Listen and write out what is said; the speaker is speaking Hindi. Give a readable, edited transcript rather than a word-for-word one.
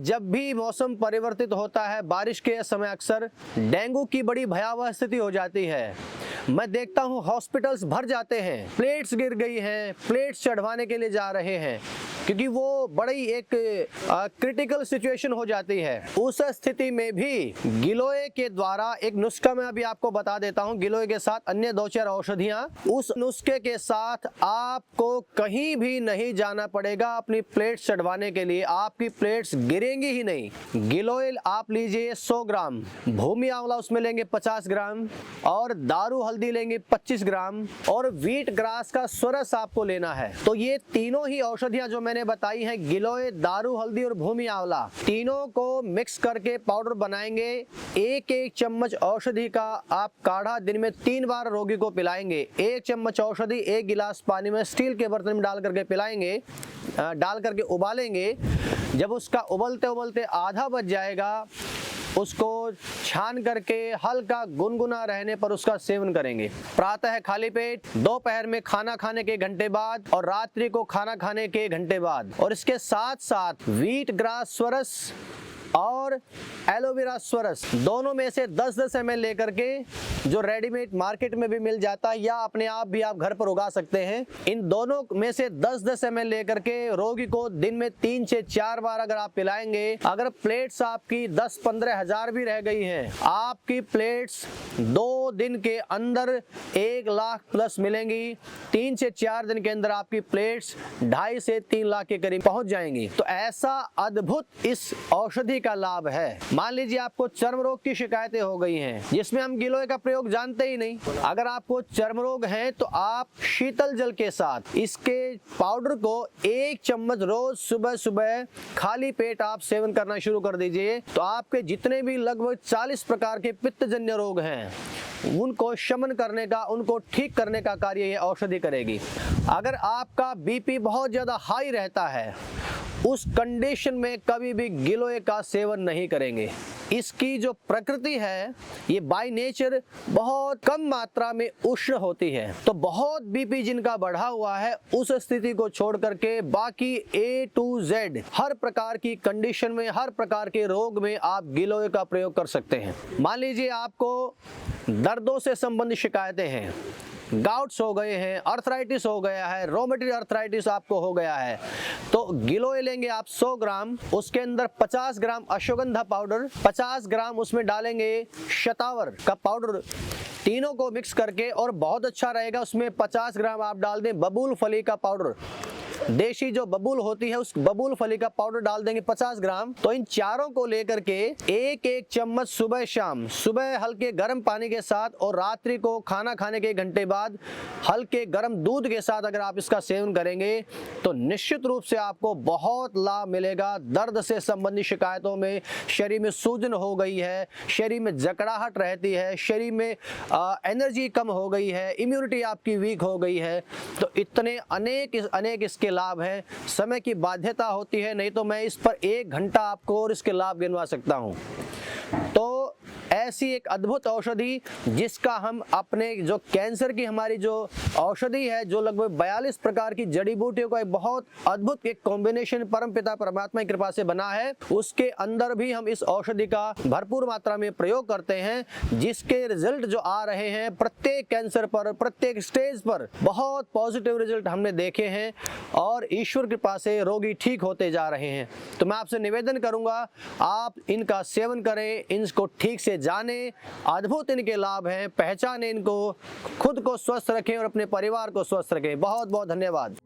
जब भी मौसम परिवर्तित होता है बारिश के समय अक्सर डेंगू की बड़ी भयावह स्थिति हो जाती है। मैं देखता हूँ हॉस्पिटल्स भर जाते हैं, प्लेट्स गिर गई हैं, प्लेट्स चढ़वाने के लिए जा रहे हैं क्योंकि वो बड़ी एक क्रिटिकल सिचुएशन हो जाती है। उस स्थिति में भी गिलोय के द्वारा एक नुस्खा मैं अभी आपको बता देता हूँ, गिलोय के साथ अन्य 2-4 औषधियाँ। उस नुस्खे के साथ आपको कहीं भी नहीं जाना पड़ेगा अपनी प्लेट्स चढ़वाने के लिए, आपकी प्लेट्स गिरेंगी ही नहीं। गिलोय आप लीजिए 100 ग्राम, भूमि आंवला उसमें लेंगे 50 ग्राम और दारू हल्दी लेंगे 25 ग्राम और व्हीट ग्रास का स्वरस आपको लेना है। तो ये तीनों ही औषधियां जो मैंने बताई हैं, गिलोय, दारू हल्दी और भूमि आंवला, तीनों को मिक्स करके पाउडर बनाएंगे। 1-1 चम्मच औषधि का आप काढ़ा दिन में 3 बार रोगी को पिलाएंगे। 1 चम्मच औषधि 1 गिलास पानी में स्टील के बर्तन में डाल करके पिलाएंगे, डाल करके उबालेंगे। जब उसका उबलते उबलते आधा बच जाएगा, उसको छान करके हल्का गुनगुना रहने पर उसका सेवन करेंगे। प्रातः खाली पेट, दोपहर में खाना खाने के घंटे बाद और रात्रि को खाना खाने के घंटे बाद। और इसके साथ साथ व्हीट ग्रास स्वरस और एलोवेरा स्वरस दोनों में से 10-10 ml लेकर के, जो रेडीमेड मार्केट में भी मिल जाता है या अपने आप भी आप घर पर उगा सकते हैं, इन दोनों में से 10-10 ml लेकर के रोगी को दिन में 3 से 4 बार अगर आप पिलाएंगे, अगर प्लेट्स आपकी 10-15 हजार भी रह गई हैं, आपकी प्लेट्स 2 दिन के अंदर 1 लाख प्लस मिलेंगी। 3 से 4 दिन के अंदर आपकी प्लेट्स 2.5 से 3 लाख के करीब पहुंच जाएंगी। तो ऐसा अद्भुत इस औषधि का लाभ है। मान लीजिए आपको चर्म रोग की शिकायतें हो गई हैं, जिसमें हम गिलोय का प्रयोग जानते ही नहीं। अगर आपको चर्म रोग है तो आप शीतल जल के साथ इसके पाउडर को 1 चम्मच रोज सुबह सुबह खाली पेट आप सेवन करना शुरू कर दीजिए। तो आपके जितने भी लगभग 40 प्रकार के पित्तजन्य रोग हैं, उनको शमन करने का, उनको ठीक करने का कार्य ये औषधि करेगी। अगर आपका बीपी बहुत ज्यादा हाई रहता है, उस कंडीशन में कभी भी गिलोय का सेवन नहीं करेंगे। इसकी जो प्रकृति है, ये बाय नेचर बहुत कम मात्रा में उष्ण होती है। तो बहुत बीपी जिनका बढ़ा हुआ है, उस स्थिति को छोड़ करके बाकी A to Z हर प्रकार की कंडीशन में, हर प्रकार के रोग में आप गिलोय का प्रयोग कर सकते हैं। मान लीजिए आपको दर्दों से संबंधित शिकायतें हैं, गाउट्स हो गए हैं, अर्थराइटिस हो गया है, रोमेटॉइड अर्थराइटिस आपको हो गया है, तो गिलोय लेंगे आप 100 ग्राम, उसके अंदर 50 ग्राम अश्वगंधा पाउडर, 50 ग्राम उसमें डालेंगे शतावर का पाउडर, तीनों को मिक्स करके, और बहुत अच्छा रहेगा उसमें 50 ग्राम आप डाल दें बबूल फली का पाउडर, देशी जो बबूल होती है उस बबूल फली का पाउडर डाल देंगे 50 ग्राम। तो इन चारों को लेकर के 1-1 चम्मच सुबह शाम, सुबह हल्के गर्म पानी के साथ और रात्रि को खाना खाने के घंटे बाद हल्के गर्म दूध के साथ अगर आप इसका सेवन करेंगे तो निश्चित रूप से आपको बहुत लाभ मिलेगा। दर्द से संबंधित शिकायतों में, शरीर में सूजन हो गई है, शरीर में जकड़ाहट रहती है, शरीर में एनर्जी कम हो गई है, इम्यूनिटी आपकी वीक हो गई है, तो इतने अनेक इसके लाभ हैं। समय की बाध्यता होती है, नहीं तो मैं इस पर 1 घंटा आपको और इसके लाभ गिनवा सकता हूं। तो ऐसी एक अद्भुत औषधि जिसका हम अपने जो कैंसर की हमारी जो औषधि है, जो लगभग 42 प्रकार की जड़ी बूटियों का एक बहुत अद्भुत एक कॉम्बिनेशन परमपिता परमात्मा की कृपा से बना है, उसके अंदर भी हम इस औषधि का भरपूर मात्रा में प्रयोग करते हैं, जिसके रिजल्ट जो आ रहे हैं प्रत्येक कैंसर पर, प्रत्येक स्टेज पर बहुत पॉजिटिव रिजल्ट हमने देखे हैं और ईश्वर कृपा से रोगी ठीक होते जा रहे हैं। तो मैं आपसे निवेदन करूंगा, आप इनका सेवन करें, इनको ठीक से जाने, अद्भुत इनके लाभ हैं, पहचाने इनको, खुद को स्वस्थ रखें और अपने परिवार को स्वस्थ रखें। बहुत बहुत धन्यवाद।